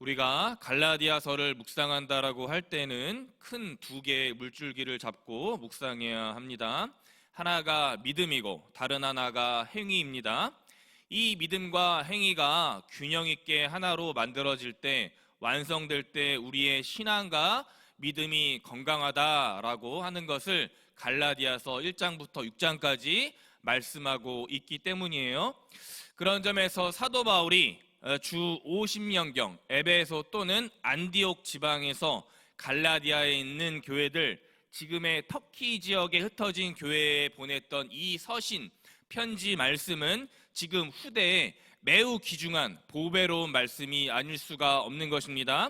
우리가 갈라디아서를 묵상한다라고 할 때는 큰 두 개의 물줄기를 잡고 묵상해야 합니다. 하나가 믿음이고 다른 하나가 행위입니다. 이 믿음과 행위가 균형 있게 하나로 만들어질 때, 완성될 때 우리의 신앙과 믿음이 건강하다라고 하는 것을 갈라디아서 1장부터 6장까지 말씀하고 있기 때문이에요. 그런 점에서 사도 바울이 주 50년경 에베소 또는 안디옥 지방에서 갈라디아에 있는 교회들, 지금의 터키 지역에 흩어진 교회에 보냈던 이 서신, 편지 말씀은 지금 후대에 매우 귀중한 보배로운 말씀이 아닐 수가 없는 것입니다.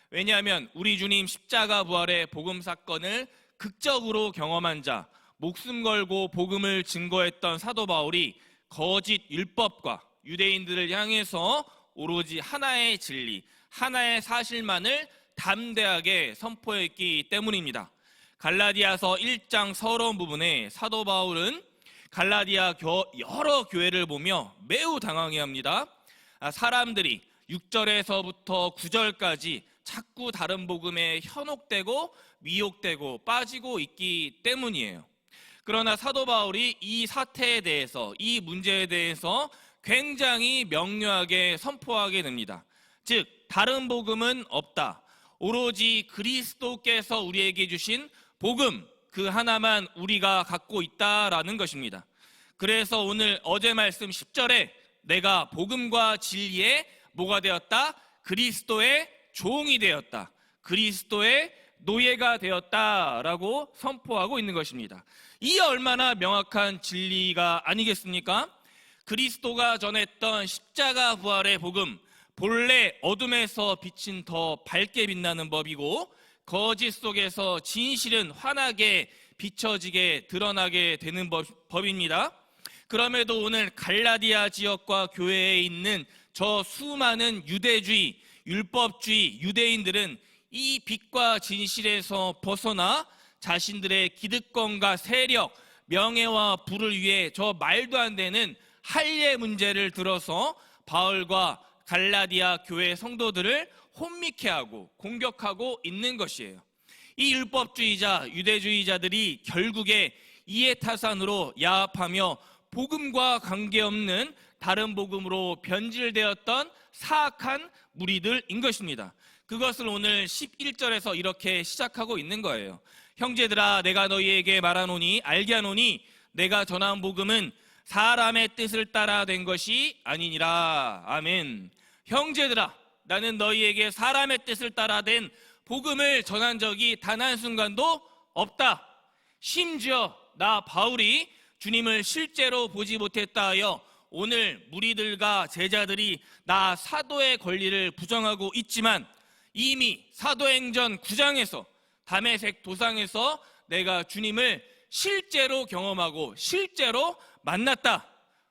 왜냐하면 우리 주님 십자가 부활의 복음 사건을 극적으로 경험한 자, 목숨 걸고 복음을 증거했던 사도 바울이 거짓 율법과 유대인들을 향해서 오로지 하나의 진리, 하나의 사실만을 담대하게 선포했기 때문입니다. 갈라디아서 1장 서론 부분에 사도 바울은 갈라디아 여러 교회를 보며 매우 당황해합니다. 사람들이 6절에서부터 9절까지 자꾸 다른 복음에 현혹되고 미혹되고 빠지고 있기 때문이에요. 그러나 사도 바울이 이 사태에 대해서, 이 문제에 대해서 굉장히 명료하게 선포하게 됩니다. 즉, 다른 복음은 없다. 오로지 그리스도께서 우리에게 주신 복음, 그 하나만 우리가 갖고 있다라는 것입니다. 그래서 오늘 어제 말씀 10절에 내가 복음과 진리에 뭐가 되었다? 그리스도의 종이 되었다. 그리스도의 노예가 되었다라고 선포하고 있는 것입니다. 이 얼마나 명확한 진리가 아니겠습니까? 그리스도가 전했던 십자가 부활의 복음, 본래 어둠에서 빛은 더 밝게 빛나는 법이고 거짓 속에서 진실은 환하게 비춰지게 드러나게 되는 법입니다. 그럼에도 오늘 갈라디아 지역과 교회에 있는 저 수많은 유대주의, 율법주의 유대인들은 이 빛과 진실에서 벗어나 자신들의 기득권과 세력, 명예와 부를 위해 저 말도 안 되는 할례 문제를 들어서 바울과 갈라디아 교회 성도들을 혼미케 하고 공격하고 있는 것이에요. 이 율법주의자, 유대주의자들이 결국에 이해타산으로 야합하며 복음과 관계없는 다른 복음으로 변질되었던 사악한 무리들인 것입니다. 그것을 오늘 11절에서 이렇게 시작하고 있는 거예요. 형제들아, 내가 너희에게 말하노니 알게 하노니 내가 전한 복음은 사람의 뜻을 따라 된 것이 아니니라. 아멘. 형제들아, 나는 너희에게 사람의 뜻을 따라 된 복음을 전한 적이 단 한순간도 없다. 심지어 나 바울이 주님을 실제로 보지 못했다 하여 오늘 무리들과 제자들이 나 사도의 권리를 부정하고 있지만 이미 사도행전 9장에서 다메섹 도상에서 내가 주님을 실제로 경험하고 실제로 만났다.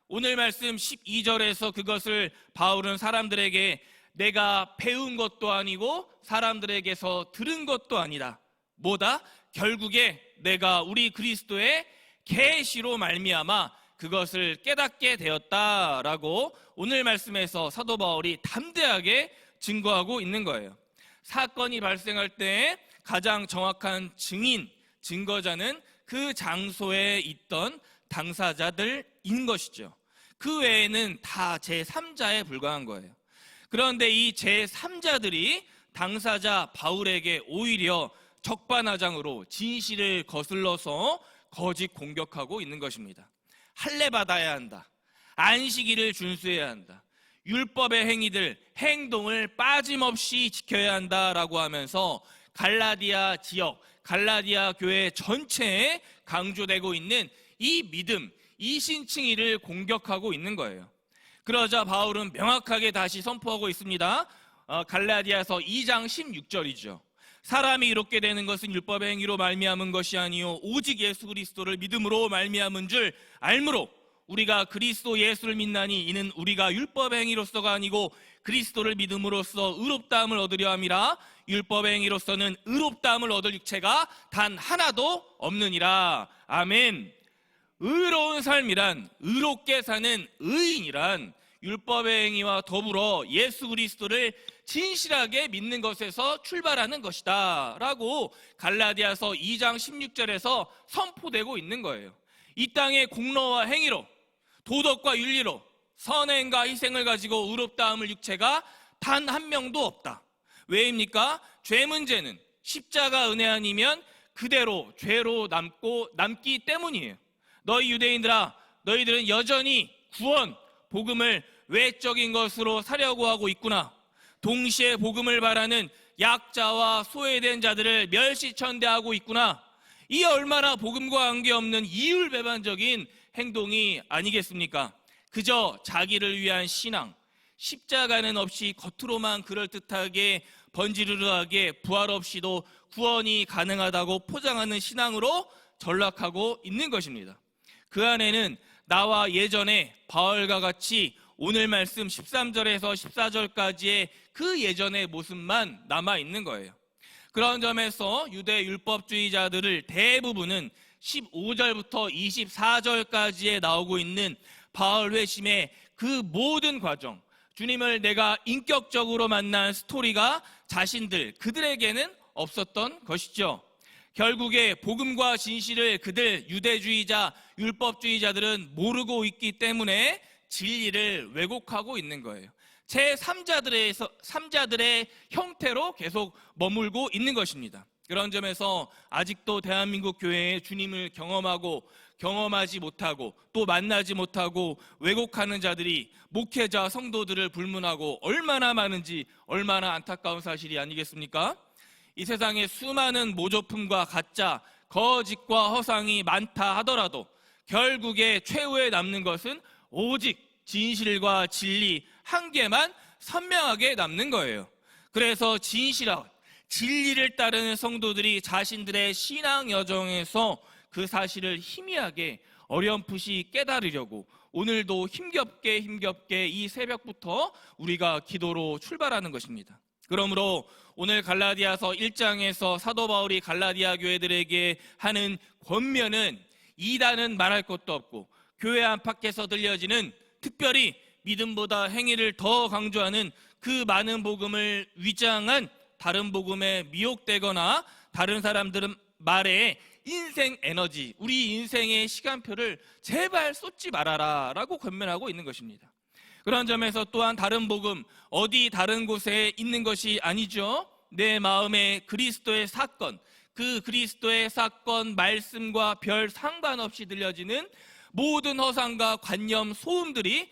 오늘 말씀 12절에서 그것을 바울은 사람들에게 내가 배운 것도 아니고 사람들에게서 들은 것도 아니다. 뭐다? 결국에 내가 우리 그리스도의 계시로 말미암아 그것을 깨닫게 되었다라고 오늘 말씀에서 사도 바울이 담대하게 증거하고 있는 거예요. 사건이 발생할 때 가장 정확한 증인, 증거자는 그 장소에 있던 당사자들인 것이죠. 그 외에는 다 제3자에 불과한 거예요. 그런데 이 제3자들이 당사자 바울에게 오히려 적반하장으로 진실을 거슬러서 거짓 공격하고 있는 것입니다. 할례 받아야 한다. 안식일을 준수해야 한다. 율법의 행위들, 행동을 빠짐없이 지켜야 한다라고 하면서 갈라디아 지역, 갈라디아 교회 전체에 강조되고 있는 이 믿음, 이 신칭의를 공격하고 있는 거예요. 그러자 바울은 명확하게 다시 선포하고 있습니다. 갈라디아서 2장 16절이죠. 사람이 이롭게 되는 것은 율법의 행위로 말미암은 것이 아니요 오직 예수 그리스도를 믿음으로 말미암은 줄 알므로 우리가 그리스도 예수를 믿나니 이는 우리가 율법의 행위로서가 아니고 그리스도를 믿음으로써 의롭다함을 얻으려 함이라. 율법의 행위로서는 의롭다함을 얻을 육체가 단 하나도 없느니라. 아멘. 의로운 삶이란, 의롭게 사는 의인이란 율법의 행위와 더불어 예수 그리스도를 진실하게 믿는 것에서 출발하는 것이다 라고 갈라디아서 2장 16절에서 선포되고 있는 거예요. 이 땅의 공로와 행위로, 도덕과 윤리로, 선행과 희생을 가지고 의롭다함을 육체가 단 한 명도 없다. 왜입니까? 죄 문제는 십자가 은혜 아니면 그대로 죄로 남기 때문이에요. 너희 유대인들아, 너희들은 여전히 구원, 복음을 외적인 것으로 사려고 하고 있구나. 동시에 복음을 바라는 약자와 소외된 자들을 멸시천대하고 있구나. 이 얼마나 복음과 관계없는 이율배반적인 행동이 아니겠습니까? 그저 자기를 위한 신앙, 십자가는 없이 겉으로만 그럴듯하게 번지르르하게 부활 없이도 구원이 가능하다고 포장하는 신앙으로 전락하고 있는 것입니다. 그 안에는 나와 예전에 바울과 같이 오늘 말씀 13절에서 14절까지의 그 예전의 모습만 남아있는 거예요. 그런 점에서 유대 율법주의자들을 대부분은 15절부터 24절까지에 나오고 있는 바울 회심의 그 모든 과정, 주님을 내가 인격적으로 만난 스토리가 그들에게는 없었던 것이죠. 결국에 복음과 진실을 그들 유대주의자, 율법주의자들은 모르고 있기 때문에 진리를 왜곡하고 있는 거예요. 제3자들의 형태로 계속 머물고 있는 것입니다. 그런 점에서 아직도 대한민국 교회에 주님을 경험하지 못하고 또 만나지 못하고 왜곡하는 자들이 목회자, 성도들을 불문하고 얼마나 많은지 얼마나 안타까운 사실이 아니겠습니까? 이 세상에 수많은 모조품과 가짜, 거짓과 허상이 많다 하더라도 결국에 최후에 남는 것은 오직 진실과 진리 한 개만 선명하게 남는 거예요. 그래서 진리를 따르는 성도들이 자신들의 신앙 여정에서 그 사실을 희미하게 어렴풋이 깨달으려고 오늘도 힘겹게 이 새벽부터 우리가 기도로 출발하는 것입니다. 그러므로 오늘 갈라디아서 1장에서 사도 바울이 갈라디아 교회들에게 하는 권면은 이단은 말할 것도 없고 교회 안팎에서 들려지는 특별히 믿음보다 행위를 더 강조하는 그 많은 복음을 위장한 다른 복음에 미혹되거나 다른 사람들은 말에 인생 에너지, 우리 인생의 시간표를 제발 쏟지 말아라 라고 권면하고 있는 것입니다. 그런 점에서 또한 다른 복음, 어디 다른 곳에 있는 것이 아니죠. 내 마음에 그리스도의 사건, 그 그리스도의 사건 말씀과 별 상관없이 들려지는 모든 허상과 관념, 소음들이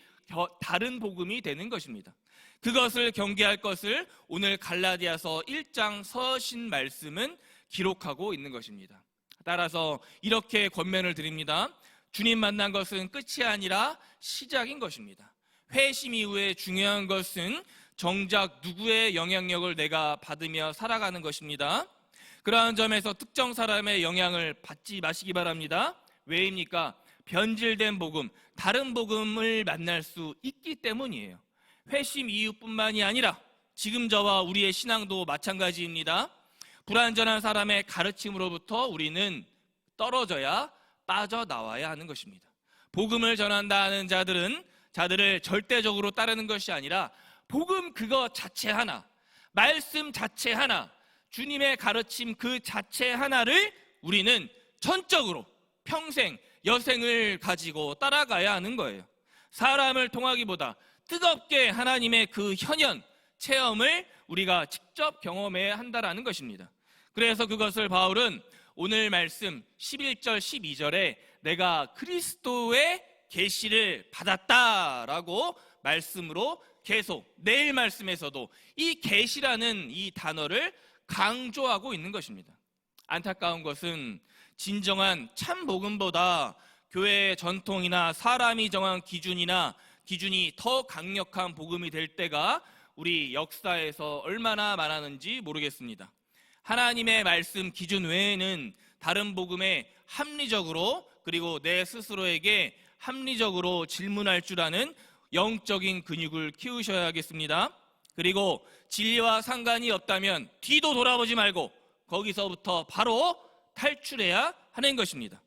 다른 복음이 되는 것입니다. 그것을 경계할 것을 오늘 갈라디아서 1장 서신 말씀은 기록하고 있는 것입니다. 따라서 이렇게 권면을 드립니다. 주님 만난 것은 끝이 아니라 시작인 것입니다. 회심 이후에 중요한 것은 정작 누구의 영향력을 내가 받으며 살아가는 것입니다. 그러한 점에서 특정 사람의 영향을 받지 마시기 바랍니다. 왜입니까? 변질된 복음, 다른 복음을 만날 수 있기 때문이에요. 회심 이후뿐만이 아니라 지금 저와 우리의 신앙도 마찬가지입니다. 불완전한 사람의 가르침으로부터 우리는 떨어져야 빠져나와야 하는 것입니다. 복음을 전한다 하는 자들을 절대적으로 따르는 것이 아니라 복음 그거 자체 하나, 말씀 자체 하나, 주님의 가르침 그 자체 하나를 우리는 전적으로 평생 여생을 가지고 따라가야 하는 거예요. 사람을 통하기보다 뜨겁게 하나님의 그 현현, 체험을 우리가 직접 경험해야 한다는 것입니다. 그래서 그것을 바울은 오늘 말씀 11절, 12절에 내가 그리스도의 계시를 받았다라고 말씀으로 계속 내일 말씀에서도 이 계시라는 이 단어를 강조하고 있는 것입니다. 안타까운 것은 진정한 참 복음보다 교회의 전통이나 사람이 정한 기준이 더 강력한 복음이 될 때가 우리 역사에서 얼마나 많았는지 모르겠습니다. 하나님의 말씀 기준 외에는 다른 복음에 합리적으로 그리고 내 스스로에게 합리적으로 질문할 줄 아는 영적인 근육을 키우셔야겠습니다. 그리고 진리와 상관이 없다면 뒤도 돌아보지 말고 거기서부터 바로 탈출해야 하는 것입니다.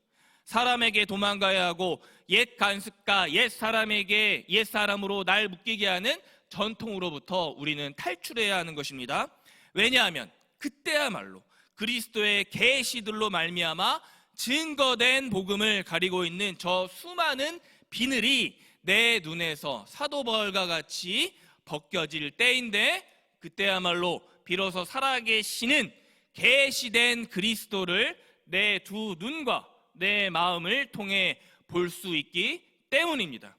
사람에게 도망가야 하고 옛 간습과 옛 사람에게 옛 사람으로 날 묶이게 하는 전통으로부터 우리는 탈출해야 하는 것입니다. 왜냐하면 그때야말로 그리스도의 계시들로 말미암아 증거된 복음을 가리고 있는 저 수많은 비늘이 내 눈에서 사도바울과 같이 벗겨질 때인데, 그때야말로 비로소 살아계시는 계시된 그리스도를 내 두 눈과 내 마음을 통해 볼 수 있기 때문입니다.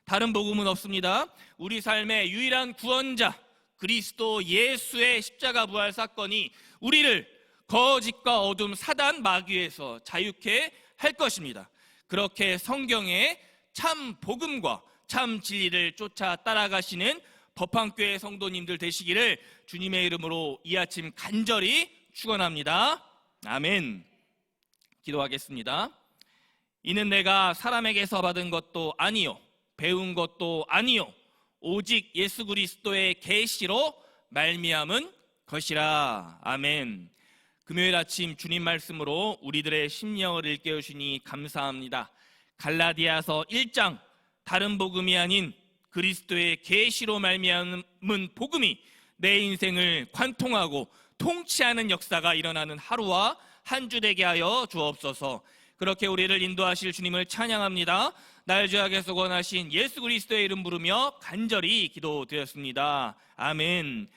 다른 복음은 없습니다. 우리 삶의 유일한 구원자 그리스도 예수의 십자가 부활 사건이 우리를 거짓과 어둠, 사단, 마귀에서 자유케 할 것입니다. 그렇게 성경의 참 복음과 참 진리를 쫓아 따라가시는 법황교회 성도님들 되시기를 주님의 이름으로 이 아침 간절히 축원합니다. 아멘. 기도하겠습니다. 이는 내가 사람에게서 받은 것도 아니요 배운 것도 아니요 오직 예수 그리스도의 계시로 말미암은 것이라. 아멘. 금요일 아침 주님 말씀으로 우리들의 심령을 일깨워 주시니 감사합니다. 갈라디아서 1장, 다른 복음이 아닌 그리스도의 계시로 말미암은 복음이 내 인생을 관통하고 통치하는 역사가 일어나는 하루와 한 주 되게 하여 주옵소서. 그렇게 우리를 인도하실 주님을 찬양합니다. 날 죄악에서 구원하신 예수 그리스도의 이름 부르며 간절히 기도드렸습니다. 아멘.